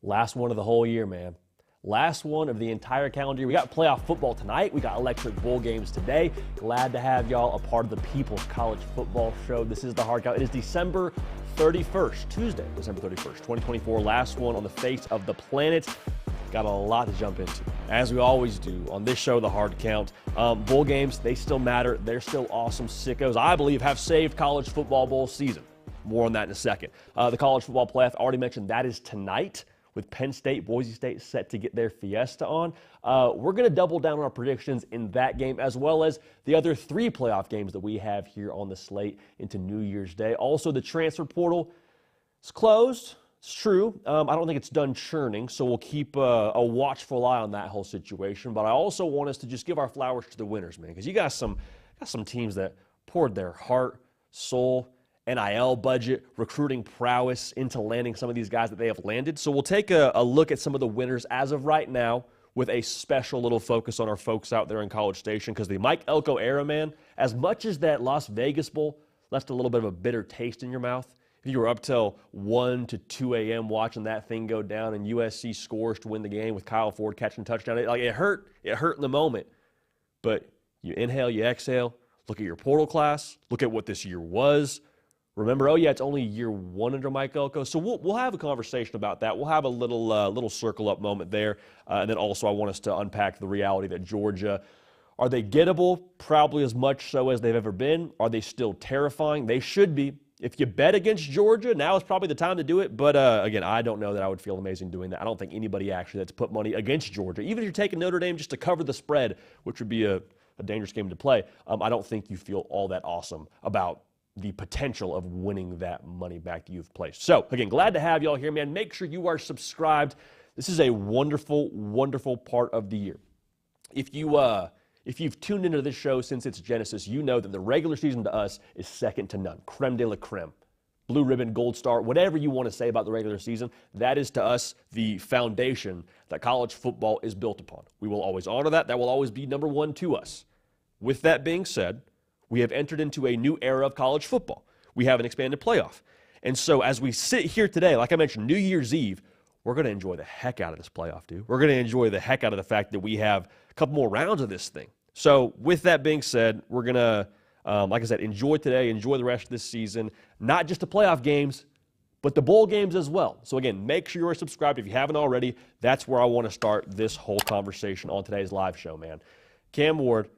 Last one of the whole year, man. Last one of the entire calendar year. We got playoff football tonight. We got electric bowl games today. Glad to have y'all a part of the People's College Football Show. This is the Hard Count. It is December 31st, Tuesday, December 31st, 2024. Last one on the face of the planet. Got a lot to jump into, as we always do on this show, the Hard Count. Bowl games, they still matter. They're still awesome. Sickos, I believe, have saved college football bowl season. More on that in a second. The college football playoff, I already mentioned, that is tonight, with Penn State, Boise State set to get their fiesta on. We're going to double down on our predictions in that game, as well as the other three playoff games that we have here on the slate into New Year's Day. Also, the transfer portal is closed. It's true. I don't think it's done churning, so we'll keep a watchful eye on that whole situation. But I also want us to just give our flowers to the winners, man, because you got some teams that poured their heart, soul, NIL budget, recruiting prowess into landing some of these guys that they have landed. So we'll take a look at some of the winners as of right now, with a special little focus on our folks out there in College Station, because the Mike Elco era, man, as much as that Las Vegas Bowl left a little bit of a bitter taste in your mouth, if you were up till 1 to 2 a.m. watching that thing go down and USC scores to win the game with Kyle Ford catching a touchdown, it hurt in the moment. But you inhale, you exhale, look at your portal class, look at what this year was. Remember, oh yeah, it's only year one under Mike Elco, so we'll have a conversation about that. We'll have a little circle up moment there, and then also I want us to unpack the reality that Georgia, are they gettable? Probably as much so as they've ever been. Are they still terrifying? They should be. If you bet against Georgia, now is probably the time to do it. But again, I don't know that I would feel amazing doing that. I don't think anybody actually that's put money against Georgia, even if you're taking Notre Dame just to cover the spread, which would be a dangerous game to play. I don't think you feel all that awesome about the potential of winning that money back that you've placed. So, again, glad to have y'all here, man. Make sure you are subscribed. This is a wonderful, wonderful part of the year. If you've tuned into this show since its genesis, you know that the regular season to us is second to none. Creme de la creme. Blue ribbon, gold star, whatever you want to say about the regular season, that is to us the foundation that college football is built upon. We will always honor that. That will always be number one to us. With that being said, we have entered into a new era of college football. We have an expanded playoff. And so as we sit here today, like I mentioned, New Year's Eve, we're going to enjoy the heck out of this playoff, dude. We're going to enjoy the heck out of the fact that we have a couple more rounds of this thing. So with that being said, we're going to, like I said, enjoy today, enjoy the rest of this season, not just the playoff games, but the bowl games as well. So again, make sure you're subscribed if you haven't already. That's where I want to start this whole conversation on today's live show, man. Cam Ward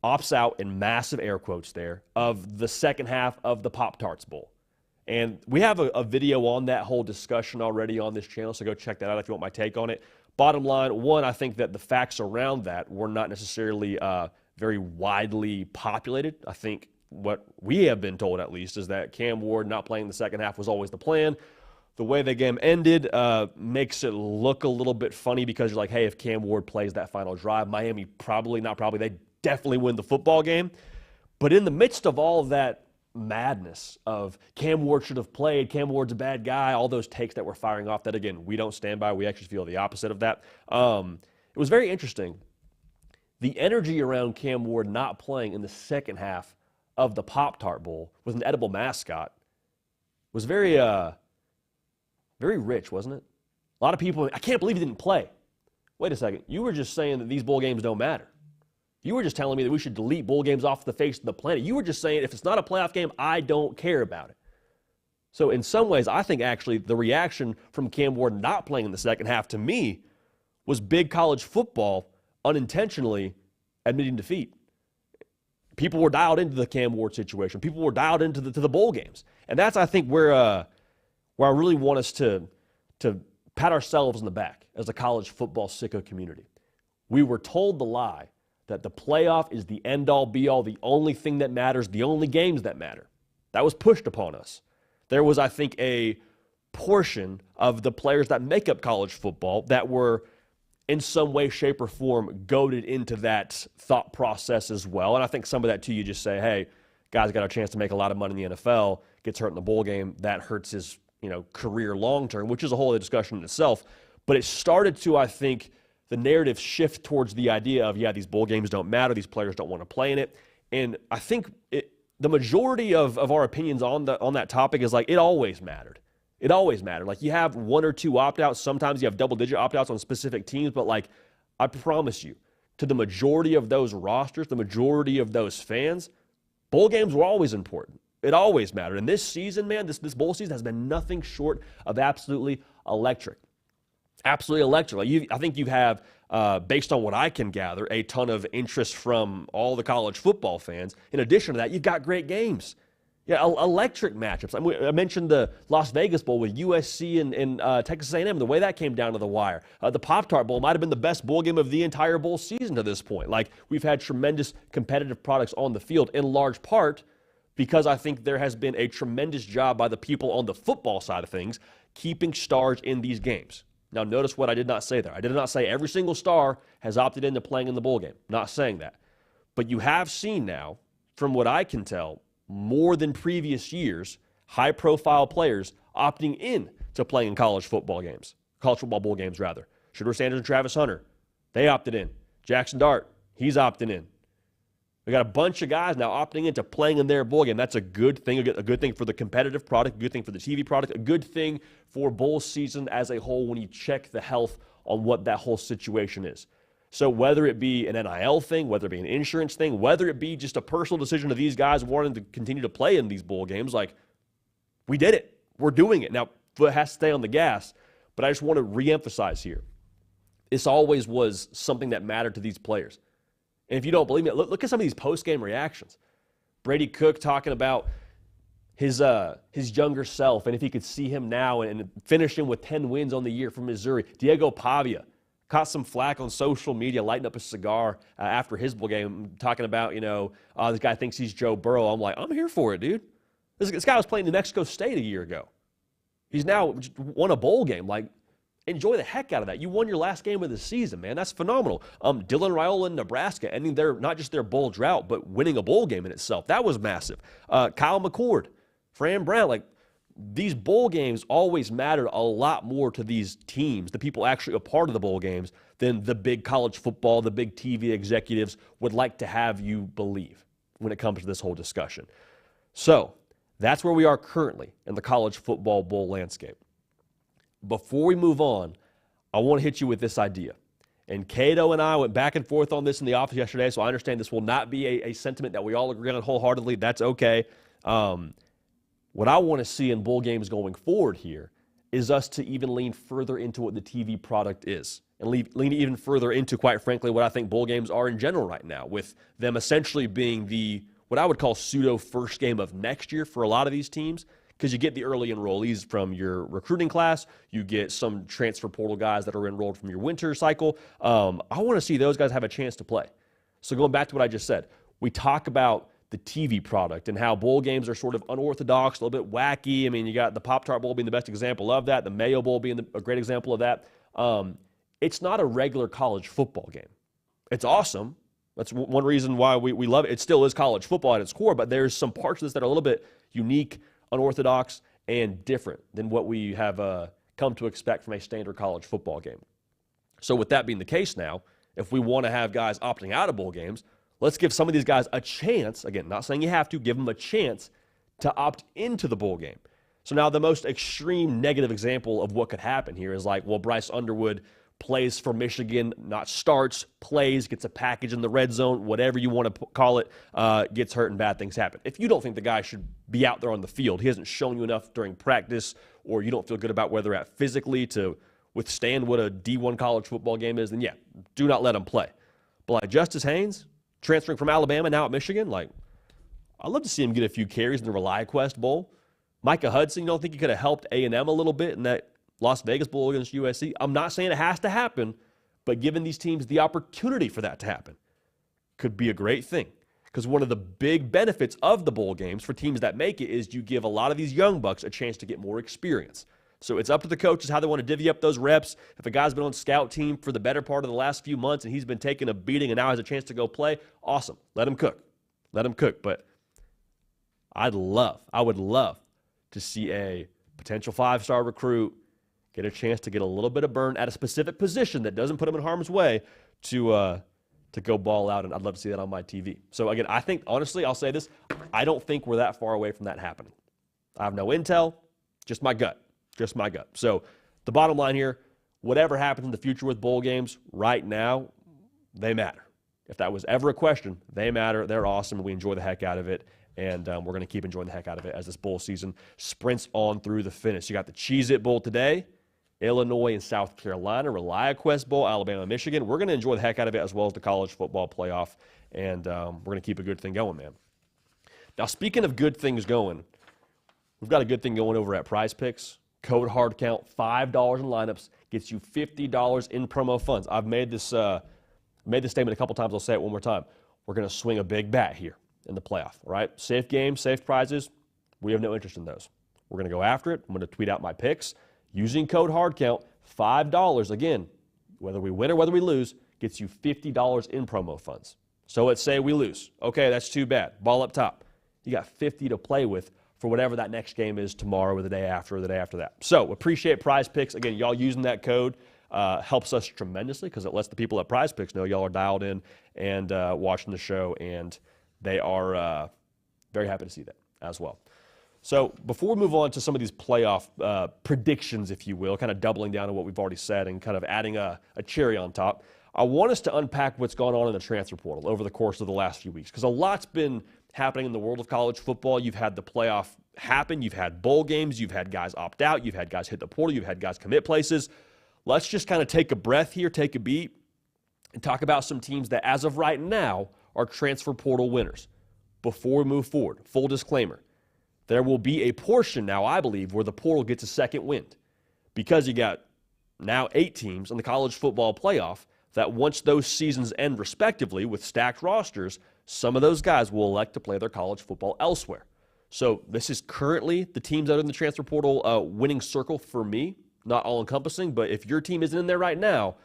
opts out, in massive air quotes there, of the second half of the Pop-Tarts Bowl. And we have a video on that whole discussion already on this channel, so go check that out if you want my take on it. Bottom line, one, I think that the facts around that were not necessarily very widely populated. I think what we have been told, at least, is that Cam Ward not playing the second half was always the plan. The way the game ended makes it look a little bit funny, because you're like, hey, if Cam Ward plays that final drive, Miami they definitely win the football game. But in the midst of all of that madness of Cam Ward should have played, Cam Ward's a bad guy, all those takes that we're firing off that, again, we don't stand by. We actually feel the opposite of that. It was very interesting. The energy around Cam Ward not playing in the second half of the Pop-Tart Bowl with an edible mascot was very rich, wasn't it? A lot of people, I can't believe he didn't play. Wait a second. You were just saying that these bowl games don't matter. You were just telling me that we should delete bowl games off the face of the planet. You were just saying if it's not a playoff game, I don't care about it. So in some ways, I think actually the reaction from Cam Ward not playing in the second half, to me, was big college football unintentionally admitting defeat. People were dialed into the Cam Ward situation. People were dialed into the bowl games. And that's, I think, where I really want us to pat ourselves in the back as a college football sicko community. We were told the lie that the playoff is the end-all, be-all, the only thing that matters, the only games that matter. That was pushed upon us. There was, I think, a portion of the players that make up college football that were in some way, shape, or form goaded into that thought process as well. And I think some of that, too, you just say, hey, guy's got a chance to make a lot of money in the NFL, gets hurt in the bowl game, that hurts his career long-term, which is a whole other discussion in itself. But it started to, I think, the narrative shift towards the idea of, yeah, these bowl games don't matter, these players don't want to play in it. And I think the majority of our opinions on that topic is like, it always mattered. It always mattered. Like, you have one or two opt-outs. Sometimes you have double-digit opt-outs on specific teams, but, like, I promise you, to the majority of those rosters, the majority of those fans, bowl games were always important. It always mattered. And this season, man, this bowl season has been nothing short of absolutely electric. Absolutely electric. Like, I think you have, based on what I can gather, a ton of interest from all the college football fans. In addition to that, you've got great games. Yeah, electric matchups. I mentioned the Las Vegas Bowl with USC and Texas A&M, the way that came down to the wire. The Pop-Tart Bowl might have been the best bowl game of the entire bowl season to this point. Like, we've had tremendous competitive products on the field, in large part because I think there has been a tremendous job by the people on the football side of things keeping stars in these games. Now, notice what I did not say there. I did not say every single star has opted into playing in the bowl game. Not saying that. But you have seen now, from what I can tell, more than previous years, high-profile players opting in to playing in college football bowl games, rather. Shedeur Sanders and Travis Hunter, they opted in. Jackson Dart, he's opting in. We got a bunch of guys now opting into playing in their bowl game. That's a good thing, a good thing for the competitive product, a good thing for the TV product, a good thing for bowl season as a whole when you check the health on what that whole situation is. So whether it be an NIL thing, whether it be an insurance thing, whether it be just a personal decision of these guys wanting to continue to play in these bowl games, like, we did it. We're doing it. Now, foot has to stay on the gas, but I just want to reemphasize here. This always was something that mattered to these players. And if you don't believe me, look at some of these post-game reactions. Brady Cook talking about his younger self and if he could see him now and finishing with 10 wins on the year from Missouri. Diego Pavia caught some flack on social media, lighting up a cigar after his bowl game, talking about, this guy thinks he's Joe Burrow. I'm like, I'm here for it, dude. This guy was playing New Mexico State a year ago. He's now won a bowl game. Like, enjoy the heck out of that. You won your last game of the season, man. That's phenomenal. Dylan Raiola in Nebraska, ending not just their bowl drought, but winning a bowl game in itself. That was massive. Kyle McCord, Fran Brown, like, these bowl games always mattered a lot more to these teams, the people actually a part of the bowl games, than the big college football, the big TV executives would like to have you believe when it comes to this whole discussion. So that's where we are currently in the college football bowl landscape. Before we move on, I want to hit you with this idea. And Cato and I went back and forth on this in the office yesterday, so I understand this will not be a sentiment that we all agree on wholeheartedly. That's okay. What I want to see in bowl games going forward here is us to even lean further into what the TV product is and lean even further into, quite frankly, what I think bowl games are in general right now, with them essentially being what I would call pseudo first game of next year for a lot of these teams, because you get the early enrollees from your recruiting class, you get some transfer portal guys that are enrolled from your winter cycle. I want to see those guys have a chance to play. So going back to what I just said, we talk about the TV product and how bowl games are sort of unorthodox, a little bit wacky. I mean, you got the Pop-Tart Bowl being the best example of that, the Mayo Bowl being a great example of that. It's not a regular college football game. It's awesome. That's one reason why we love it. It still is college football at its core, but there's some parts of this that are a little bit unique, unorthodox, and different than what we have come to expect from a standard college football game. So with that being the case now, if we want to have guys opting out of bowl games, let's give some of these guys a chance. Again, not saying you have to, give them a chance to opt into the bowl game. So now the most extreme negative example of what could happen here is like, well, Bryce Underwood plays for Michigan, not starts, plays, gets a package in the red zone, whatever you want to call it, gets hurt and bad things happen. If you don't think the guy should be out there on the field, he hasn't shown you enough during practice, or you don't feel good about where they're at physically to withstand what a D1 college football game is, then yeah, do not let him play. But like Justice Haynes, transferring from Alabama, now at Michigan, like, I'd love to see him get a few carries in the ReliaQuest Bowl. Micah Hudson, you don't think he could have helped A&M a little bit in that Las Vegas Bowl against USC? I'm not saying it has to happen, but giving these teams the opportunity for that to happen could be a great thing. Because one of the big benefits of the bowl games for teams that make it is you give a lot of these young bucks a chance to get more experience. So it's up to the coaches how they want to divvy up those reps. If a guy's been on scout team for the better part of the last few months and he's been taking a beating and now has a chance to go play, awesome. Let him cook. Let him cook. But I would love to see a potential 5-star recruit get a chance to get a little bit of burn at a specific position that doesn't put him in harm's way to go ball out, and I'd love to see that on my TV. So again, I think, honestly, I'll say this, I don't think we're that far away from that happening. I have no intel, just my gut. Just my gut. So the bottom line here, whatever happens in the future with bowl games, right now, they matter. If that was ever a question, they matter. They're awesome, and we enjoy the heck out of it. And we're going to keep enjoying the heck out of it as this bowl season sprints on through the finish. You got the Cheez-It Bowl today, Illinois and South Carolina, ReliaQuest Bowl, Alabama, Michigan. We're going to enjoy the heck out of it as well as the college football playoff, and we're going to keep a good thing going, man. Now, speaking of good things going, we've got a good thing going over at Prize Picks. Code HARDCOUNT, $5 in lineups gets you $50 in promo funds. I've made this statement a couple times. I'll say it one more time. We're going to swing a big bat here in the playoff, all right? Safe games, safe prizes. We have no interest in those. We're going to go after it. I'm going to tweet out my picks. Using code HARDCOUNT, $5, again, whether we win or whether we lose, gets you $50 in promo funds. So let's say we lose. Okay, that's too bad. Ball up top. You got $50 to play with for whatever that next game is tomorrow or the day after or the day after that. So appreciate Prize Picks. Again, y'all using that code helps us tremendously because it lets the people at Prize Picks know y'all are dialed in and watching the show, and they are very happy to see that as well. So before we move on to some of these playoff predictions, if you will, kind of doubling down on what we've already said and kind of adding a cherry on top, I want us to unpack what's gone on in the transfer portal over the course of the last few weeks because a lot's been happening in the world of college football. You've had the playoff happen. You've had bowl games. You've had guys opt out. You've had guys hit the portal. You've had guys commit places. Let's just kind of take a breath here, take a beat, and talk about some teams that as of right now are transfer portal winners. Before we move forward, full disclaimer, there will be a portion now, I believe, where the portal gets a second wind because you got now 8 teams in the college football playoff that once those seasons end respectively with stacked rosters, some of those guys will elect to play their college football elsewhere. So this is currently the teams that are in the transfer portal winning circle for me, not all-encompassing, but if your team isn't in there right now,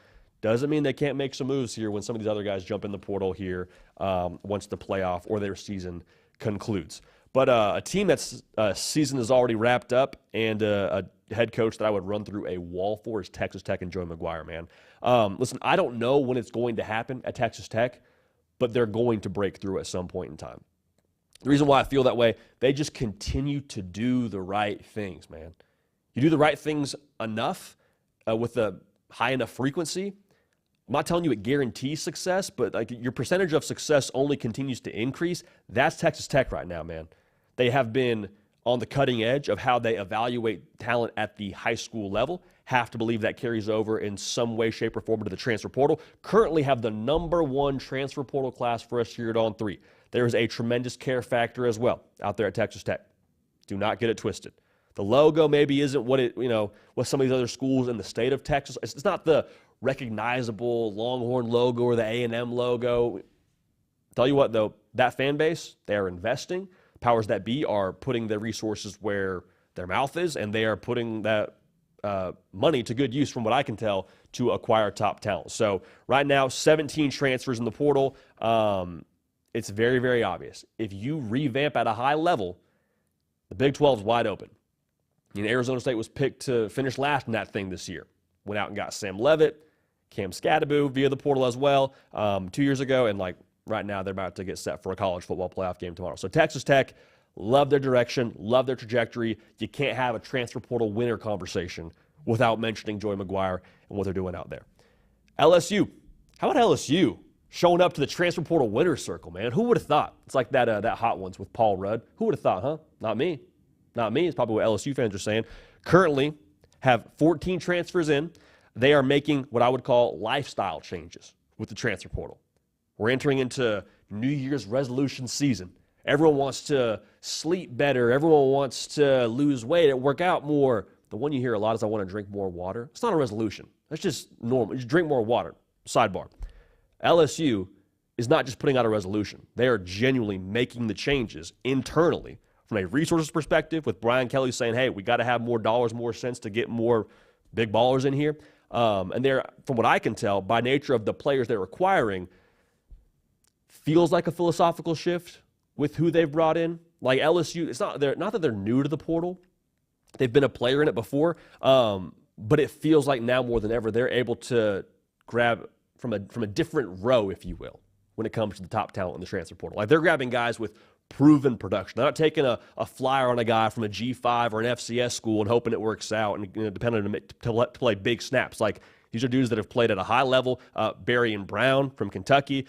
doesn't mean they can't make some moves here when some of these other guys jump in the portal here once the playoff or their season concludes. But a team that's season is already wrapped up and a head coach that I would run through a wall for is Texas Tech and Joey McGuire, man. Listen, I don't know when it's going to happen at Texas Tech, but they're going to break through at some point in time. The reason why I feel that way, they just continue to do the right things, man. You do the right things enough with a high enough frequency. I'm not telling you it guarantees success, but like your percentage of success only continues to increase. That's Texas Tech right now, man. They have been on the cutting edge of how they evaluate talent at the high school level. Have to believe that carries over in some way, shape, or form to the transfer portal. Currently have the #1 transfer portal class for us here at On 3. There is a tremendous care factor as well out there at Texas Tech. Do not get it twisted. The logo maybe isn't what what some of these other schools in the state of Texas. It's not the recognizable Longhorn logo or the A&M logo. Tell you what, though, that fan base, they are investing. Powers that be are putting their resources where their mouth is, and they are putting that money to good use, from what I can tell, to acquire top talent. So right now, 17 transfers in the portal. It's very, very obvious. If you revamp at a high level, the Big 12 is wide open. Arizona State was picked to finish last in that thing this year. Went out and got Sam Leavitt, Cam Scadaboo via the portal as well 2 years ago, and right now they're about to get set for a college football playoff game tomorrow. So Texas Tech, love their direction, love their trajectory. You can't have a transfer portal winner conversation without mentioning Joey McGuire and what they're doing out there. LSU, how about LSU showing up to the transfer portal winner circle, man? Who would have thought? It's like that Hot Ones with Paul Rudd. Who would have thought, huh? Not me. Not me. It's probably what LSU fans are saying. Currently have 14 transfers in. They are making what I would call lifestyle changes with the transfer portal. We're entering into New Year's resolution season. Everyone wants to sleep better. Everyone wants to lose weight and work out more. The one you hear a lot is I want to drink more water. It's not a resolution. That's just normal. Just drink more water. Sidebar. LSU is not just putting out a resolution. They are genuinely making the changes internally from a resources perspective, with Brian Kelly saying, hey, we got to have more dollars, more cents to get more big ballers in here. And they're, from what I can tell, by nature of the players they're acquiring, feels like a philosophical shift with who they've brought in. Like LSU, it's not that they're new to the portal. They've been a player in it before, but it feels like now more than ever they're able to grab from a different row, if you will, when it comes to the top talent in the transfer portal. Like they're grabbing guys with proven production. They're not taking a flyer on a guy from a G5 or an FCS school and hoping it works out and depending on to play big snaps. Like, these are dudes that have played at a high level. Barry and Brown from Kentucky.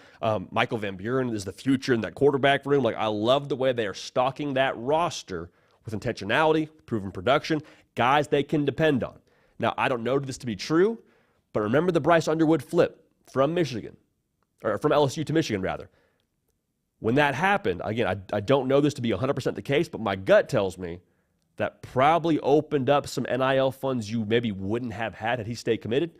Michael Van Buren is the future in that quarterback room. Like, I love the way they are stocking that roster with intentionality, proven production, guys they can depend on. Now, I don't know this to be true, but remember the Bryce Underwood flip from Michigan, or from LSU to Michigan, rather. When that happened, again, I don't know this to be 100% the case, but my gut tells me that probably opened up some NIL funds you maybe wouldn't have had he stayed committed.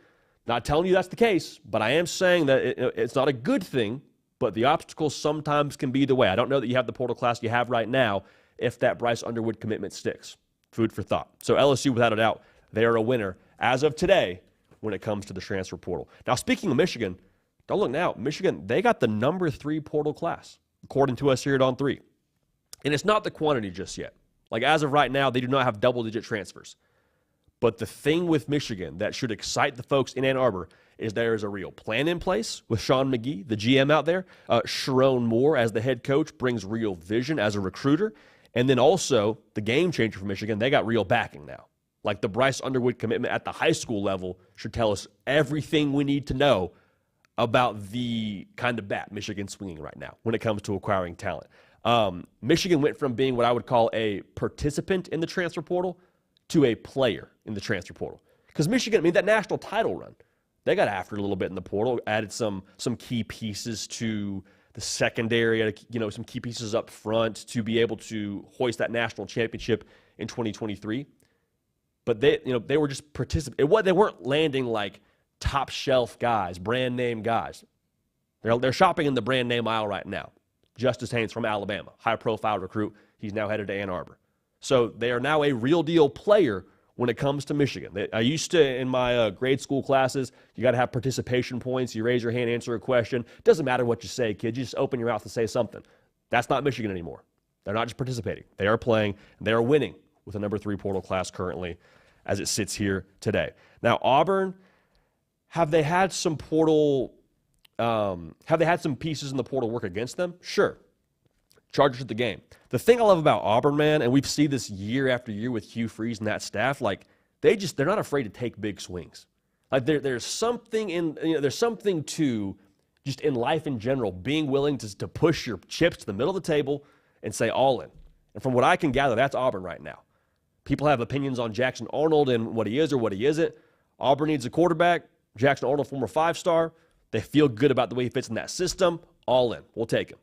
Not telling you that's the case, but I am saying that it's not a good thing, but the obstacles sometimes can be the way. I don't know that you have the portal class you have right now if that Bryce Underwood commitment sticks. Food for thought. So LSU, without a doubt, they are a winner as of today when it comes to the transfer portal. Now, speaking of Michigan, don't look now. Michigan, they got the number 3 portal class, according to us here at On 3. And it's not the quantity just yet. Like, as of right now, they do not have double-digit transfers. But the thing with Michigan that should excite the folks in Ann Arbor is there is a real plan in place with Sean McGee, the GM out there. Sharon Moore, as the head coach, brings real vision as a recruiter. And then also, the game changer for Michigan, they got real backing now. Like, the Bryce Underwood commitment at the high school level should tell us everything we need to know about the kind of bat Michigan's swinging right now when it comes to acquiring talent. Michigan went from being what I would call a participant in the transfer portal to a player in the transfer portal. Because Michigan, I mean, that national title run, they got after it a little bit in the portal, added some key pieces to the secondary, some key pieces up front to be able to hoist that national championship in 2023. But they were just participating. They weren't landing like top shelf guys, brand name guys. They're shopping in the brand name aisle right now. Justice Haynes from Alabama, high profile recruit. He's now headed to Ann Arbor. So they are now a real deal player when it comes to Michigan. I used to, in my grade school classes, you got to have participation points. You raise your hand, answer a question. Doesn't matter what you say, kid. You just open your mouth and say something. That's not Michigan anymore. They're not just participating. They are playing. They are winning with a number 3 portal class currently as it sits here today. Now, Auburn, have they had some portal have they had some pieces in the portal work against them? Sure. Chargers at the game. The thing I love about Auburn, man, and we've seen this year after year with Hugh Freeze and that staff, like they're not afraid to take big swings. Like there's something there's something to just in life in general being willing to push your chips to the middle of the table and say all in. And from what I can gather, that's Auburn right now. People have opinions on Jackson Arnold and what he is or what he isn't. Auburn needs a quarterback. Jackson Arnold, former 5-star. They feel good about the way he fits in that system. All in. We'll take him.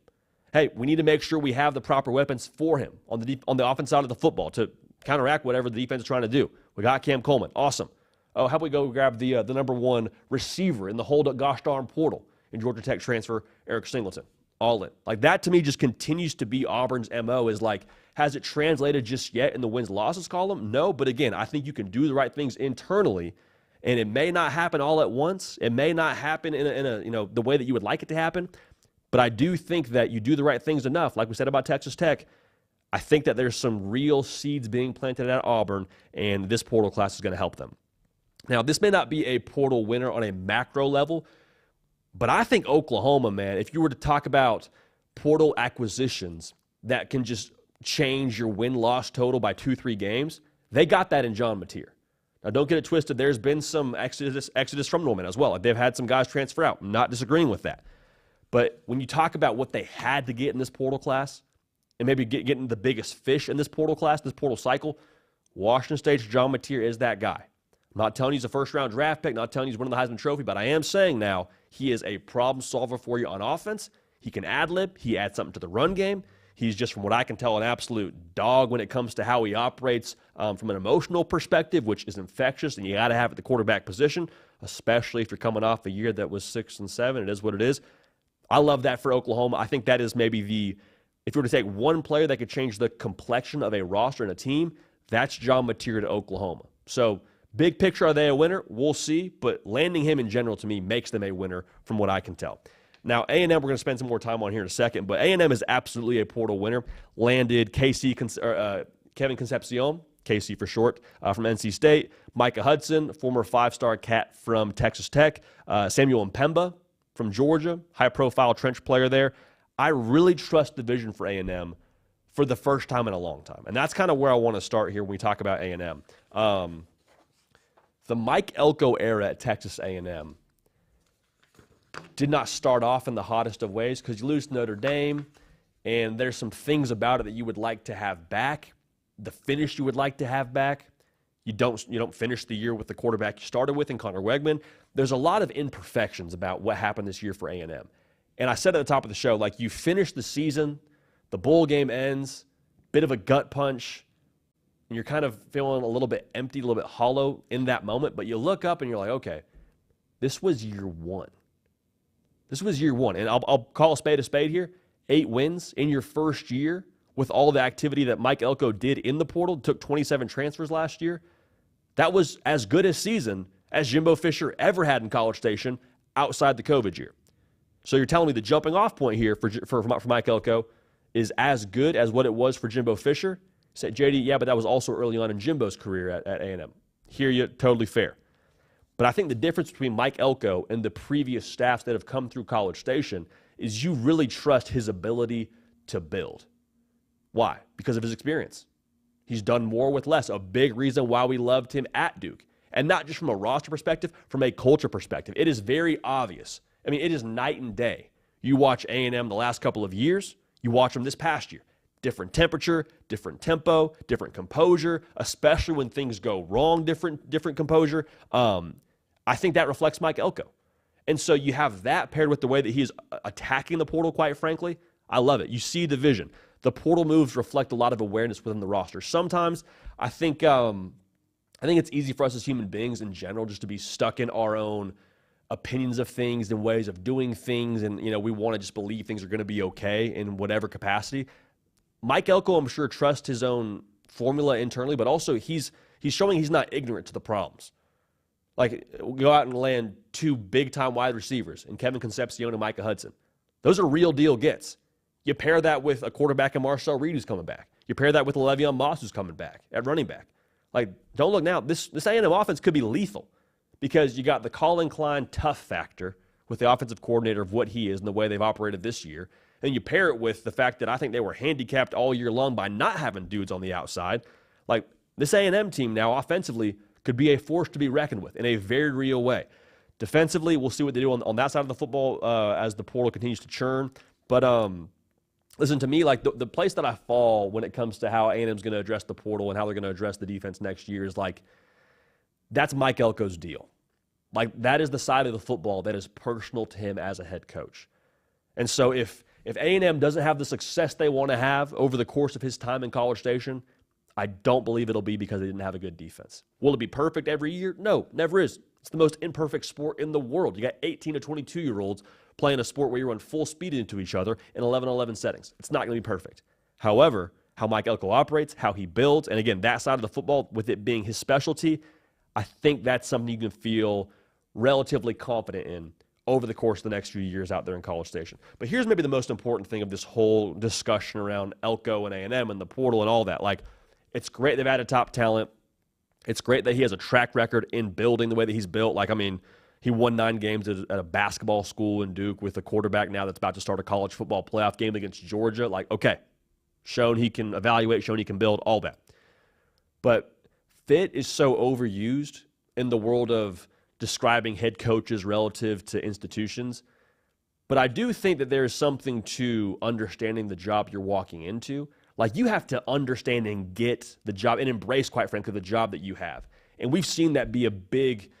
Hey, we need to make sure we have the proper weapons for him on the offense side of the football to counteract whatever the defense is trying to do. We got Cam Coleman. Awesome. Oh, how about we go grab the number 1 receiver in the hold up gosh darn portal in Georgia Tech transfer, Eric Singleton. All in. Like that to me just continues to be Auburn's MO is like, has it translated just yet in the wins-losses column? No, but again, I think you can do the right things internally, and it may not happen all at once. It may not happen in a the way that you would like it to happen. But I do think that you do the right things enough. Like we said about Texas Tech, I think that there's some real seeds being planted at Auburn, and this portal class is going to help them. Now, this may not be a portal winner on a macro level, but I think Oklahoma, man, if you were to talk about portal acquisitions that can just change your win-loss total by 2-3 games, they got that in John Mateer. Now, don't get it twisted. There's been some exodus from Norman as well. They've had some guys transfer out. I'm not disagreeing with that. But when you talk about what they had to get in this portal class and maybe getting the biggest fish in this portal class, this portal cycle, Washington State's John Mateer is that guy. I'm not telling you he's a first-round draft pick, not telling you he's winning the Heisman Trophy, but I am saying now he is a problem solver for you on offense. He can ad-lib. He adds something to the run game. He's just, from what I can tell, an absolute dog when it comes to how he operates from an emotional perspective, which is infectious, and you got to have at the quarterback position, especially if you're coming off a year that was 6-7. It is what it is. I love that for Oklahoma. I think that is maybe if you were to take one player that could change the complexion of a roster and a team, that's John Mateer to Oklahoma. So big picture, are they a winner? We'll see, but landing him in general to me makes them a winner from what I can tell. Now, A&M, we're going to spend some more time on here in a second, but A&M is absolutely a portal winner. Landed Kevin Concepcion, KC for short, from NC State. Micah Hudson, former 5-star cat from Texas Tech. Samuel Mpemba from Georgia, high-profile trench player there. I really trust the vision for A&M for the first time in a long time. And that's kind of where I want to start here when we talk about A&M. The Mike Elco era at Texas A&M did not start off in the hottest of ways because you lose to Notre Dame, and there's some things about it that you would like to have back. The finish you would like to have back. You don't finish the year with the quarterback you started with in Connor Wegman. There's a lot of imperfections about what happened this year for A&M. And I said at the top of the show, like, you finish the season, the bowl game ends, bit of a gut punch, and you're kind of feeling a little bit empty, a little bit hollow in that moment. But you look up and you're like, okay, this was year one. This was year one. And I'll call a spade here. 8 wins in your first year with all the activity that Mike Elco did in the portal. Took 27 transfers last year. That was as good a season as Jimbo Fisher ever had in College Station outside the COVID year. So you're telling me the jumping off point here for Mike Elco is as good as what it was for Jimbo Fisher? Said JD, yeah, but that was also early on in Jimbo's career at A&M. Hear you, totally fair. But I think the difference between Mike Elco and the previous staffs that have come through College Station is you really trust his ability to build. Why? Because of his experience. He's done more with less. A big reason why we loved him at Duke. And not just from a roster perspective, from a culture perspective. It is very obvious. I mean, it is night and day. You watch A&M the last couple of years, you watch them this past year. Different temperature, different tempo, different composure, especially when things go wrong, different composure. I think that reflects Mike Elco. And so you have that paired with the way that he is attacking the portal, quite frankly. I love it. You see the vision. The portal moves reflect a lot of awareness within the roster. Sometimes I think it's easy for us as human beings in general just to be stuck in our own opinions of things and ways of doing things, and we want to just believe things are going to be okay in whatever capacity. Mike Elco, I'm sure, trusts his own formula internally, but also he's showing he's not ignorant to the problems. Like, go out and land 2 big-time wide receivers in Kevin Concepcion and Micah Hudson. Those are real deal gets. You pair that with a quarterback in Marcel Reed who's coming back. You pair that with Le'Veon Moss who's coming back at running back. Like, don't look now. This A&M offense could be lethal because you got the Colin Klein tough factor with the offensive coordinator of what he is and the way they've operated this year. And you pair it with the fact that I think they were handicapped all year long by not having dudes on the outside. Like, this A&M team now offensively could be a force to be reckoned with in a very real way. Defensively, we'll see what they do on that side of the football as the portal continues to churn. But listen, to me, like the place that I fall when it comes to how A&M's going to address the portal and how they're going to address the defense next year is like, that's Mike Elco's deal. Like, that is the side of the football that is personal to him as a head coach. And so if A&M doesn't have the success they want to have over the course of his time in College Station, I don't believe it'll be because they didn't have a good defense. Will it be perfect every year? No, never is. It's the most imperfect sport in the world. You got 18 to 22-year-olds playing a sport where you run full speed into each other in 11-on-11 settings. It's not going to be perfect. However, how Mike Elco operates, how he builds, and again, that side of the football, with it being his specialty, I think that's something you can feel relatively confident in over the course of the next few years out there in College Station. But here's maybe the most important thing of this whole discussion around Elco and A&M and the portal and all that. Like, it's great they've added top talent. It's great that he has a track record in building the way that he's built. Like, I mean, he won 9 games at a basketball school in Duke with a quarterback now that's about to start a college football playoff game against Georgia. Like, okay, shown he can evaluate, shown he can build, all that. But fit is so overused in the world of describing head coaches relative to institutions. But I do think that there is something to understanding the job you're walking into. Like, you have to understand and get the job and embrace, quite frankly, the job that you have. And we've seen that be a big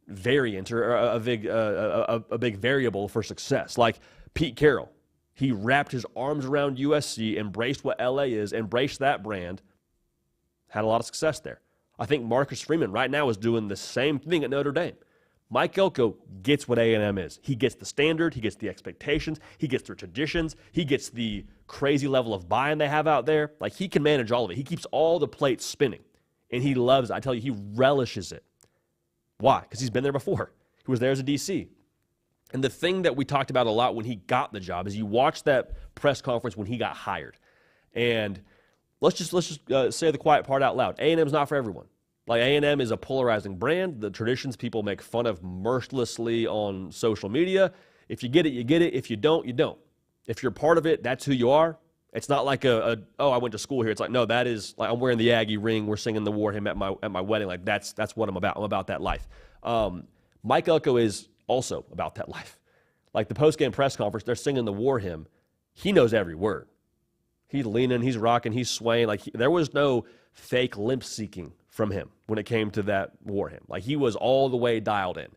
variant or a big variable for success. Like Pete Carroll, he wrapped his arms around USC, embraced what LA is, embraced that brand, had a lot of success there. I think Marcus Freeman right now is doing the same thing at Notre Dame. Mike Elco gets what A&M is. He gets the standard. He gets the expectations. He gets their traditions. He gets the crazy level of buy-in they have out there. Like, he can manage all of it. He keeps all the plates spinning, and he loves it. I tell you, he relishes it. Why? Because he's been there before. He was there as a DC. And the thing that we talked about a lot when he got the job is you watch that press conference when he got hired. And let's just say the quiet part out loud. A&M's not for everyone. Like, A&M is a polarizing brand. The traditions people make fun of mercilessly on social media. If you get it, you get it. If you don't, you don't. If you're part of it, that's who you are. It's not like oh, I went to school here. It's like, no, that is like I'm wearing the Aggie ring. We're singing the war hymn at my wedding. Like that's what I'm about. I'm about that life. Mike Elco is also about that life. Like the post-game press conference, they're singing the war hymn. He knows every word. He's leaning, he's rocking, he's swaying. Like there was no fake limp seeking from him when it came to that war hymn. Like he was all the way dialed in.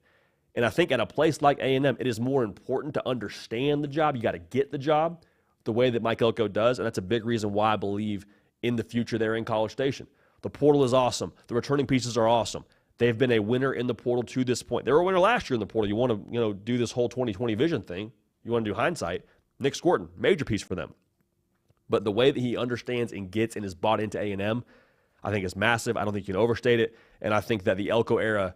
And I think at a place like A&M, it is more important to understand the job. You got to get the job the way that Mike Elco does, and that's a big reason why I believe in the future there in College Station. The portal is awesome. The returning pieces are awesome. They've been a winner in the portal to this point. They were a winner last year in the portal. You want to do this whole 2020 vision thing. You want to do hindsight. Nick Squirton, major piece for them. But the way that he understands and gets and is bought into A&M, I think is massive. I don't think you can overstate it. And I think that the Elko era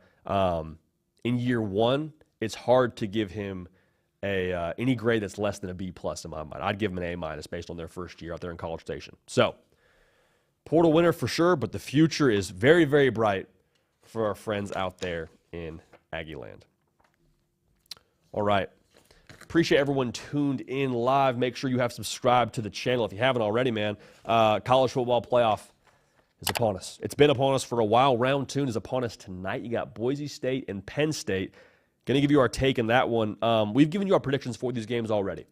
in year one, it's hard to give him any grade that's less than a B+ in my mind. I'd give him an A- based on their first year out there in College Station. So, portal winner for sure, but the future is very, very bright for our friends out there in Aggie Land. All right. Appreciate everyone tuned in live. Make sure you have subscribed to the channel if you haven't already, man. College football playoff is upon us. It's been upon us for a while. Round 2 is upon us tonight. You got Boise State and Penn State. Going to give you our take on that one. We've given you our predictions for these games already,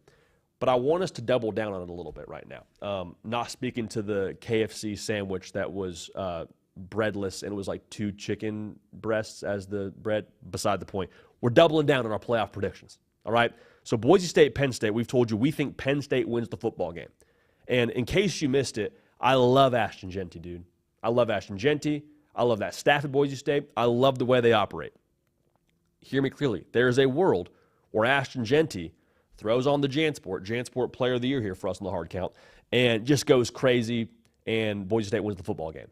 but I want us to double down on it a little bit right now. Not speaking to the KFC sandwich that was breadless and it was like 2 chicken breasts as the bread, beside the point. We're doubling down on our playoff predictions, all right? So Boise State, Penn State, we've told you we think Penn State wins the football game. And in case you missed it, I love Ashton Jeanty, dude. I love Ashton Jeanty. I love that staff at Boise State. I love the way they operate. Hear me clearly. There is a world where Ashton Jeanty throws on the JanSport Player of the Year here for us on the hard count, and just goes crazy, and Boise State wins the football game.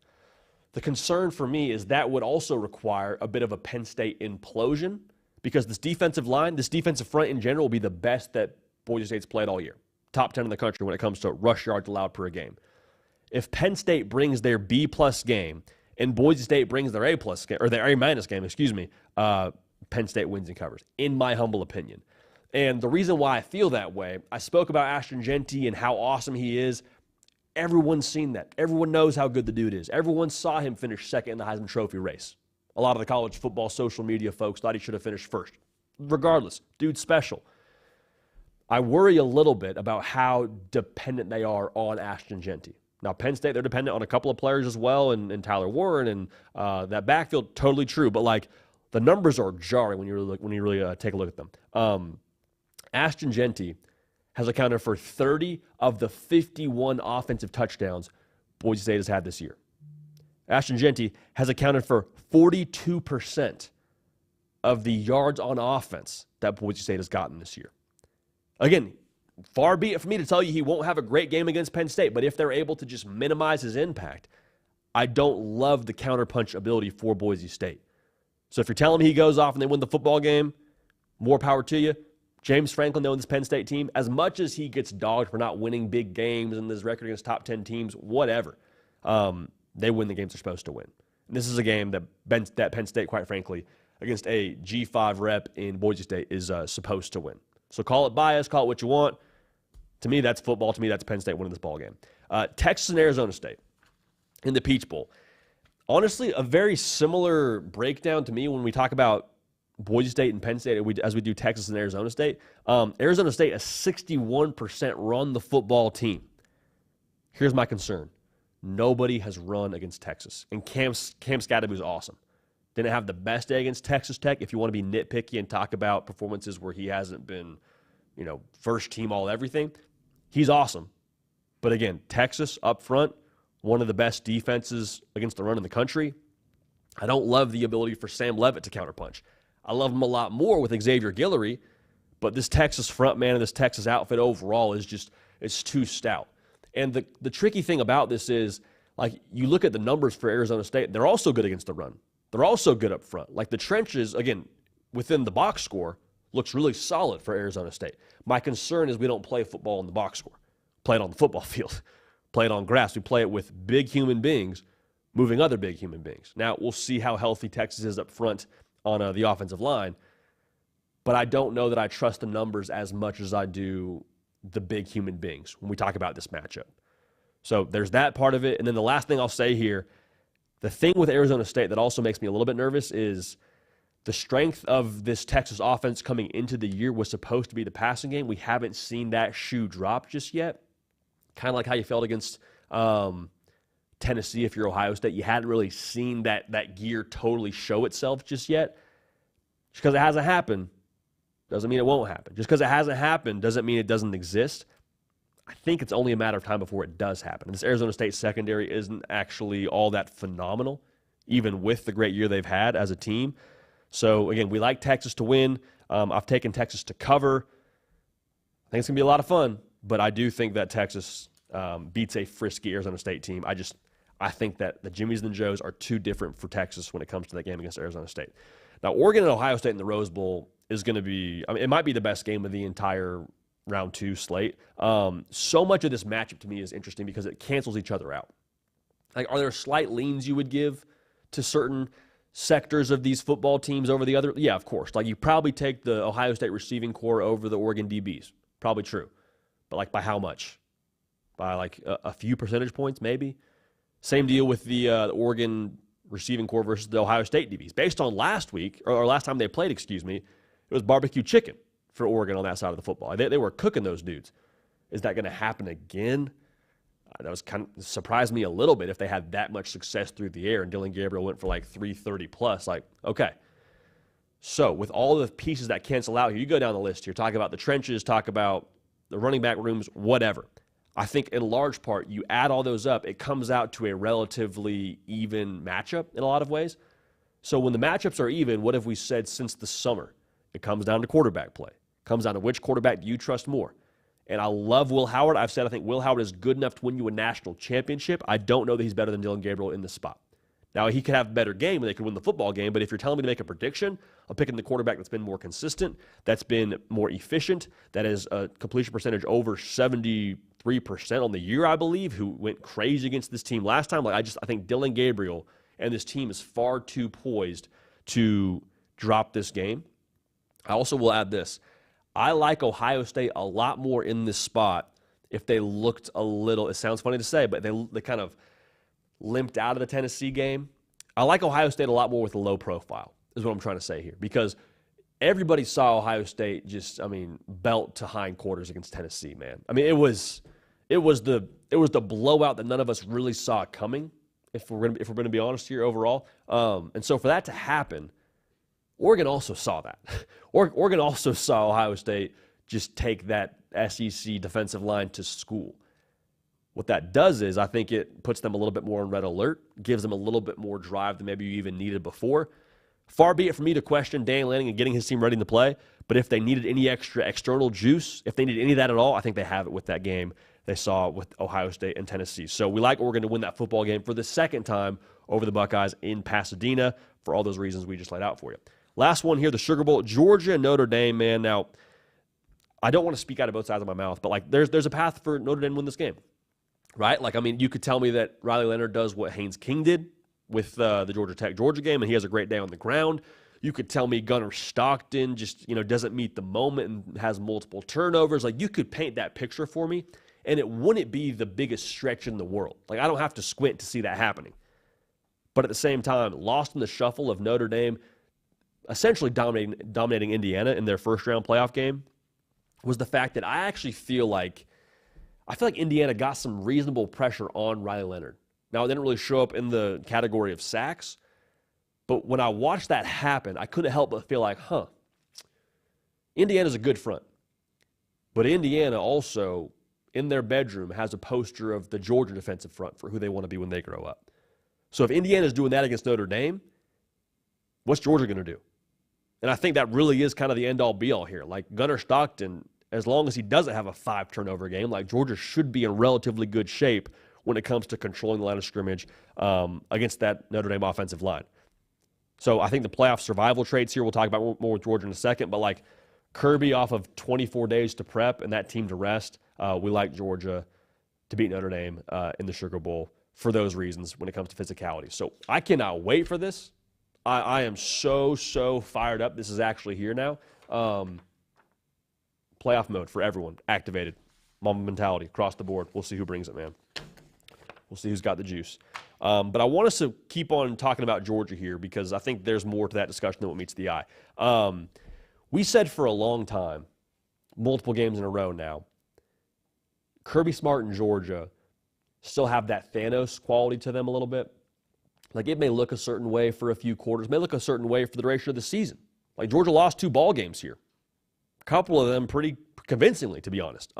The concern for me is that would also require a bit of a Penn State implosion, because this defensive line, this defensive front in general will be the best that Boise State's played all year. Top 10 in the country when it comes to rush yards allowed per game. If Penn State brings their B+ game and Boise State brings their A+ game, or their A- game, Penn State wins and covers, in my humble opinion. And the reason why I feel that way, I spoke about Ashton Jeanty and how awesome he is. Everyone's seen that. Everyone knows how good the dude is. Everyone saw him finish second in the Heisman Trophy race. A lot of the college football social media folks thought he should have finished first. Regardless, dude's special. I worry a little bit about how dependent they are on Ashton Jeanty. Now, Penn State, they're dependent on a couple of players as well, and Tyler Warren and that backfield, totally true. But like the numbers are jarring when you really take a look at them. Ashton Jeanty has accounted for 30 of the 51 offensive touchdowns Boise State has had this year. Ashton Jeanty has accounted for 42% of the yards on offense that Boise State has gotten this year. Again, far be it for me to tell you he won't have a great game against Penn State, but if they're able to just minimize his impact, I don't love the counterpunch ability for Boise State. So if you're telling me he goes off and they win the football game, more power to you. James Franklin, though, in this Penn State team, as much as he gets dogged for not winning big games and his record against top 10 teams, whatever, they win the games they're supposed to win. And this is a game that Penn State, quite frankly, against a G5 rep in Boise State is supposed to win. So call it bias, call it what you want. To me, that's football. To me, that's Penn State winning this ball game. Texas and Arizona State in the Peach Bowl. Honestly, a very similar breakdown to me when we talk about Boise State and Penn State as we do Texas and Arizona State. Arizona State, a 61% run the football team. Here's my concern. Nobody has run against Texas. And Cam Scadaboo is awesome. Didn't have the best day against Texas Tech. If you want to be nitpicky and talk about performances where he hasn't been, first team all everything, he's awesome. But again, Texas up front, one of the best defenses against the run in the country. I don't love the ability for Sam Leavitt to counterpunch. I love him a lot more with Xavier Guillory, but this Texas front man and this Texas outfit overall it's too stout. And the tricky thing about this is, like, you look at the numbers for Arizona State, they're also good against the run. They're also good up front. Like the trenches, again, within the box score, looks really solid for Arizona State. My concern is we don't play football in the box score. Play it on the football field. Play it on grass. We play it with big human beings moving other big human beings. Now, we'll see how healthy Texas is up front on the offensive line, but I don't know that I trust the numbers as much as I do the big human beings when we talk about this matchup. So there's that part of it. And then the last thing I'll say here, the thing with Arizona State that also makes me a little bit nervous is the strength of this Texas offense coming into the year was supposed to be the passing game. We haven't seen that shoe drop just yet. Kind of like how you felt against Tennessee if you're Ohio State. You hadn't really seen that gear totally show itself just yet. Just because it hasn't happened doesn't mean it won't happen. Just because it hasn't happened doesn't mean it doesn't exist. I think it's only a matter of time before it does happen. And this Arizona State secondary isn't actually all that phenomenal, even with the great year they've had as a team. So, again, we like Texas to win. I've taken Texas to cover. I think it's going to be a lot of fun, but I do think that Texas beats a frisky Arizona State team. I think that the Jimmies and the Joes are too different for Texas when it comes to that game against Arizona State. Now, Oregon and Ohio State in the Rose Bowl is going to be, it might be the best game of the entire round 2 slate. So much of this matchup to me is interesting because it cancels each other out. Like, are there slight leans you would give to certain sectors of these football teams over the other? Yeah, of course. Like, you probably take the Ohio State receiving core over the Oregon DBs. Probably true. But, like, by how much? By, like, a few percentage points, maybe? Same deal with the Oregon receiving core versus the Ohio State DBs. Based on last week, or last time they played, it was barbecue chicken for Oregon on that side of the football. They were cooking those dudes. Is that going to happen again? That was kind of surprised me a little bit if they had that much success through the air and Dylan Gabriel went for like 330 plus. Like, okay. So with all the pieces that cancel out here, you go down the list here, talk about the trenches, talk about the running back rooms, whatever. I think in large part, you add all those up, it comes out to a relatively even matchup in a lot of ways. So when the matchups are even, what have we said since the summer? It comes down to quarterback play. It comes down to which quarterback do you trust more. And I love Will Howard. I've said I think Will Howard is good enough to win you a national championship. I don't know that he's better than Dylan Gabriel in this spot. Now, he could have a better game and they could win the football game, but if you're telling me to make a prediction, I'm picking the quarterback that's been more consistent, that's been more efficient, that is a completion percentage over 73% on the year, I believe, who went crazy against this team last time. Like, I think Dylan Gabriel and this team is far too poised to drop this game. I also will add this. I like Ohio State a lot more in this spot if they looked a little, it sounds funny to say, but they kind of limped out of the Tennessee game. I like Ohio State a lot more with a low profile, is what I'm trying to say here. Because everybody saw Ohio State just, belt to hindquarters against Tennessee, man. It was the blowout that none of us really saw coming, if we're going to be honest here overall. And so for that to happen, Oregon also saw that. Oregon also saw Ohio State just take that SEC defensive line to school. What that does is I think it puts them a little bit more on red alert, gives them a little bit more drive than maybe you even needed before. Far be it for me to question Dan Lanning and getting his team ready to play, but if they needed any extra external juice, if they needed any of that at all, I think they have it with that game they saw with Ohio State and Tennessee. So we like Oregon to win that football game for the second time over the Buckeyes in Pasadena for all those reasons we just laid out for you. Last one here, the Sugar Bowl, Georgia, Notre Dame, man. Now, I don't want to speak out of both sides of my mouth, but like there's a path for Notre Dame to win this game, right? Like, you could tell me that Riley Leonard does what Haynes King did with the Georgia Tech-Georgia game, and he has a great day on the ground. You could tell me Gunnar Stockton just, doesn't meet the moment and has multiple turnovers. Like, you could paint that picture for me, and it wouldn't be the biggest stretch in the world. Like, I don't have to squint to see that happening. But at the same time, lost in the shuffle of Notre Dame essentially dominating Indiana in their first-round playoff game was the fact that I actually feel like Indiana got some reasonable pressure on Riley Leonard. Now, it didn't really show up in the category of sacks, but when I watched that happen, I couldn't help but feel like, Indiana's a good front. But Indiana also, in their bedroom, has a poster of the Georgia defensive front for who they want to be when they grow up. So if Indiana's doing that against Notre Dame, what's Georgia going to do? And I think that really is kind of the end-all, be-all here. Like, Gunnar Stockton, as long as he doesn't have a 5-turnover game, like, Georgia should be in relatively good shape when it comes to controlling the line of scrimmage against that Notre Dame offensive line. So I think the playoff survival traits here, we'll talk about more with Georgia in a second, but like Kirby off of 24 days to prep and that team to rest, we like Georgia to beat Notre Dame in the Sugar Bowl for those reasons when it comes to physicality. So I cannot wait for this. I am so fired up. This is actually here now. Playoff mode for everyone activated. Mamba mentality across the board. We'll see who brings it, man. We'll see who's got the juice. But I want us to keep on talking about Georgia here because I think there's more to that discussion than what meets the eye. We said for a long time, multiple games in a row now, Kirby Smart and Georgia still have that Thanos quality to them a little bit. Like, it may look a certain way for a few quarters, may look a certain way for the duration of the season. Like, Georgia lost 2 ball games here. A couple of them pretty convincingly, to be honest.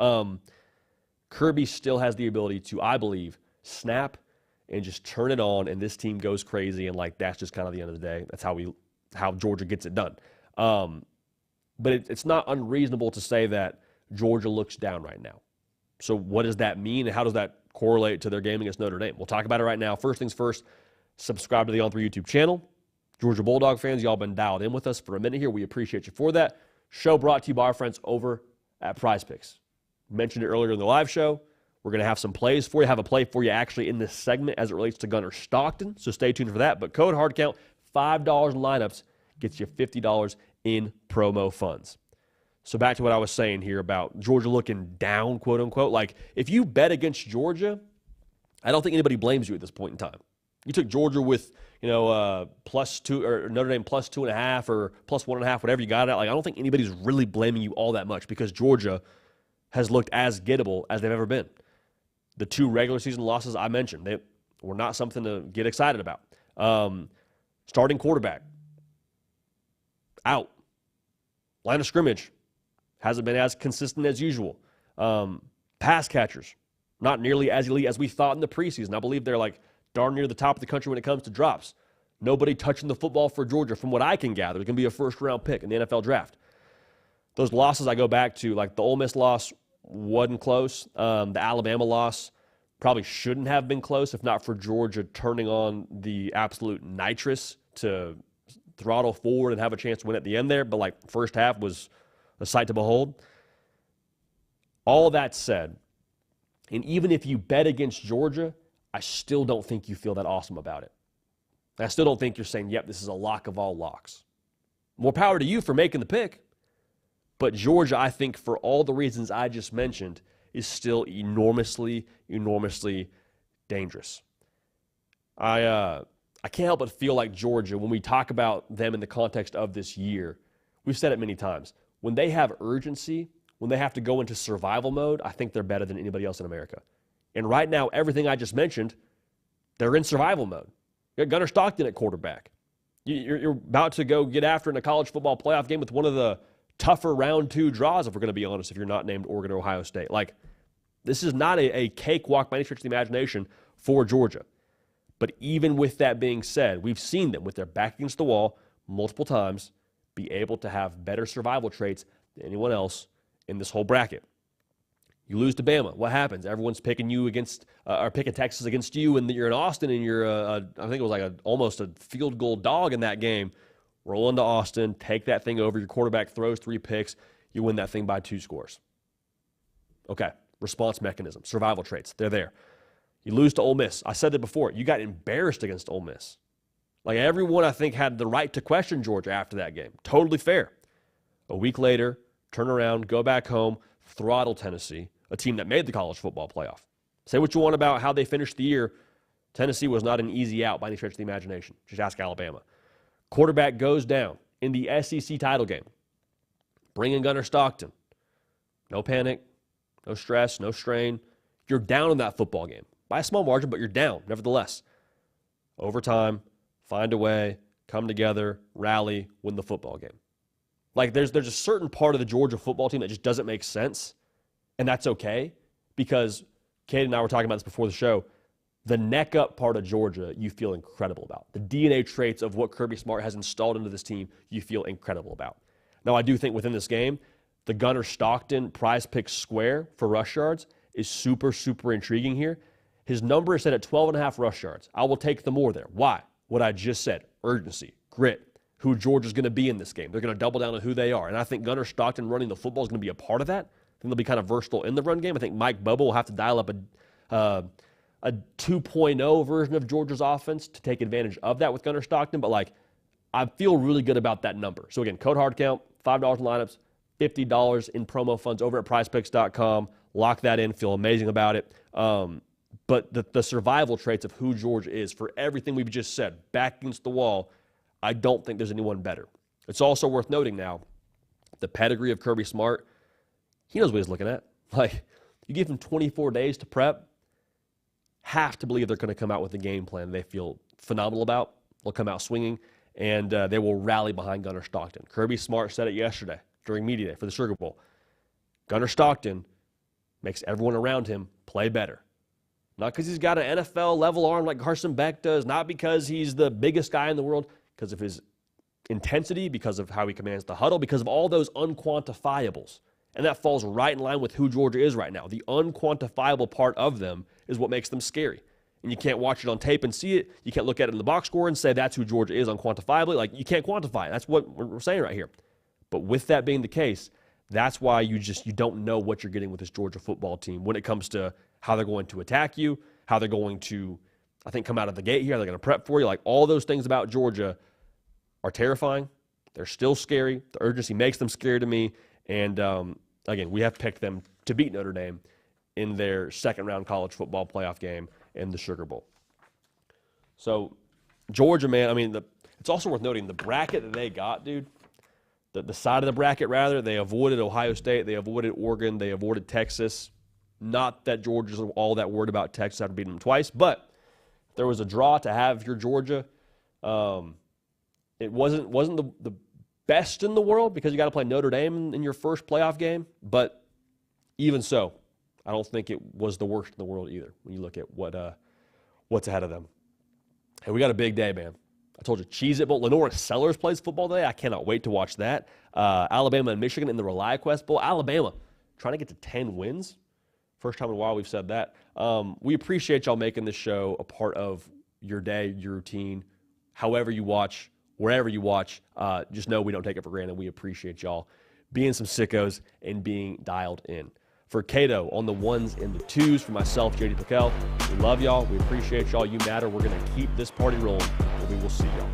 Kirby still has the ability to, I believe, snap and just turn it on, and this team goes crazy, and, like, that's just kind of the end of the day. That's how Georgia gets it done. But it's not unreasonable to say that Georgia looks down right now. So what does that mean, and how does that correlate to their game against Notre Dame? We'll talk about it right now. First things first, subscribe to the On3 YouTube channel. Georgia Bulldog fans, y'all been dialed in with us for a minute here. We appreciate you for that. Show brought to you by our friends over at Prize Picks. Mentioned it earlier in the live show. We're going to have some plays for you. Have a play for you actually in this segment as it relates to Gunnar Stockton, so stay tuned for that. But code HARDCOUNT, $5 in lineups gets you $50 in promo funds. So back to what I was saying here about Georgia looking down, quote unquote. Like, if you bet against Georgia, I don't think anybody blames you at this point in time. You took Georgia with, +2 or Notre Dame +2.5 or +1.5, whatever you got it. Like, I don't think anybody's really blaming you all that much because Georgia has looked as gettable as they've ever been. The 2 regular season losses I mentioned, they were not something to get excited about. Starting quarterback, out. Line of scrimmage, hasn't been as consistent as usual. Pass catchers, not nearly as elite as we thought in the preseason. I believe they're like darn near the top of the country when it comes to drops. Nobody touching the football for Georgia, from what I can gather. It's going to be a first-round pick in the NFL draft. Those losses I go back to, like the Ole Miss loss wasn't close. The Alabama loss probably shouldn't have been close if not for Georgia turning on the absolute nitrous to throttle forward and have a chance to win at the end there. But, like, first half was a sight to behold. All that said, and even if you bet against Georgia, I still don't think you feel that awesome about it. I still don't think you're saying, yep, this is a lock of all locks. More power to you for making the pick. But Georgia, I think, for all the reasons I just mentioned, is still enormously, enormously dangerous. I can't help but feel like Georgia, when we talk about them in the context of this year, we've said it many times, when they have urgency, when they have to go into survival mode, I think they're better than anybody else in America. And right now, everything I just mentioned, they're in survival mode. You got Gunnar Stockton at quarterback. You're about to go get after in a college football playoff game with one of the tougher round 2 draws, if we're going to be honest, if you're not named Oregon or Ohio State. Like, this is not a cakewalk by any stretch of the imagination for Georgia. But even with that being said, we've seen them with their back against the wall multiple times be able to have better survival traits than anyone else in this whole bracket. You lose to Bama, what happens? Everyone's picking you against, or picking Texas against you, and you're in Austin, and you're, I think it was like almost a field goal dog in that game. Roll into Austin, take that thing over. Your quarterback throws 3 picks. You win that thing by 2 scores. Okay, response mechanism, survival traits, they're there. You lose to Ole Miss. I said that before. You got embarrassed against Ole Miss. Like, everyone, I think, had the right to question Georgia after that game. Totally fair. A week later, turn around, go back home, throttle Tennessee, a team that made the college football playoff. Say what you want about how they finished the year. Tennessee was not an easy out by any stretch of the imagination. Just ask Alabama. Quarterback goes down in the SEC title game. Bring in Gunnar Stockton. No panic, no stress, no strain. You're down in that football game. By a small margin, but you're down, nevertheless. Overtime, find a way, come together, rally, win the football game. Like, there's a certain part of the Georgia football team that just doesn't make sense, and that's okay, because Kate and I were talking about this before the show. The neck-up part of Georgia, you feel incredible about. The DNA traits of what Kirby Smart has installed into this team, you feel incredible about. Now, I do think within this game, the Gunnar Stockton prize pick square for rush yards is super, super intriguing here. His number is set at 12.5 rush yards. I will take the more there. Why? What I just said. Urgency, grit, who Georgia's going to be in this game. They're going to double down on who they are. And I think Gunnar Stockton running the football is going to be a part of that. I think they'll be kind of versatile in the run game. I think Mike Bobo will have to dial up a 2.0 version of Georgia's offense to take advantage of that with Gunnar Stockton. But, like, I feel really good about that number. So, again, code HARDCOUNT, $5 in lineups, $50 in promo funds over at prizepicks.com. lock that in, feel amazing about it. But the survival traits of who Georgia is, for everything we've just said, back against the wall, I don't think there's anyone better. It's also worth noting now, the pedigree of Kirby Smart, he knows what he's looking at. Like, you give him 24 days to prep, have to believe they're going to come out with a game plan they feel phenomenal about. They'll come out swinging, and they will rally behind Gunnar Stockton. Kirby Smart said it yesterday during media day for the Sugar Bowl. Gunnar Stockton makes everyone around him play better. Not because he's got an NFL-level arm like Carson Beck does, not because he's the biggest guy in the world, because of his intensity, because of how he commands the huddle, because of all those unquantifiables. And that falls right in line with who Georgia is right now. The unquantifiable part of them is what makes them scary. And you can't watch it on tape and see it. You can't look at it in the box score and say that's who Georgia is unquantifiably. Like, you can't quantify it. That's what we're saying right here. But with that being the case, that's why you don't know what you're getting with this Georgia football team when it comes to how they're going to attack you, how they're going to, I think, come out of the gate here. They're going to prep for you. Like, all those things about Georgia are terrifying. They're still scary. The urgency makes them scary to me. And, again, we have picked them to beat Notre Dame in their second-round college football playoff game in the Sugar Bowl. So, Georgia, man, I mean, it's also worth noting the bracket that they got, dude, the side of the bracket, rather, they avoided Ohio State, they avoided Oregon, they avoided Texas. Not that Georgia's all that worried about Texas after beating them twice, but there was a draw to have your Georgia. It wasn't the best in the world because you got to play Notre Dame in your first playoff game, but even so, I don't think it was the worst in the world either when you look at what's ahead of them. Hey, we got a big day, man. I told you, Cheez-It Bowl. Lenore Sellers plays football today. I cannot wait to watch that. Alabama and Michigan in the ReliaQuest Bowl. Alabama trying to get to 10 wins. First time in a while we've said that. We appreciate y'all making this show a part of your day, your routine, however you watch, wherever you watch. Just know we don't take it for granted. We appreciate y'all being some sickos and being dialed in. For Cato on the ones and the twos, for myself, JD PicKell, we love y'all. We appreciate y'all. You matter. We're going to keep this party rolling, and we will see y'all.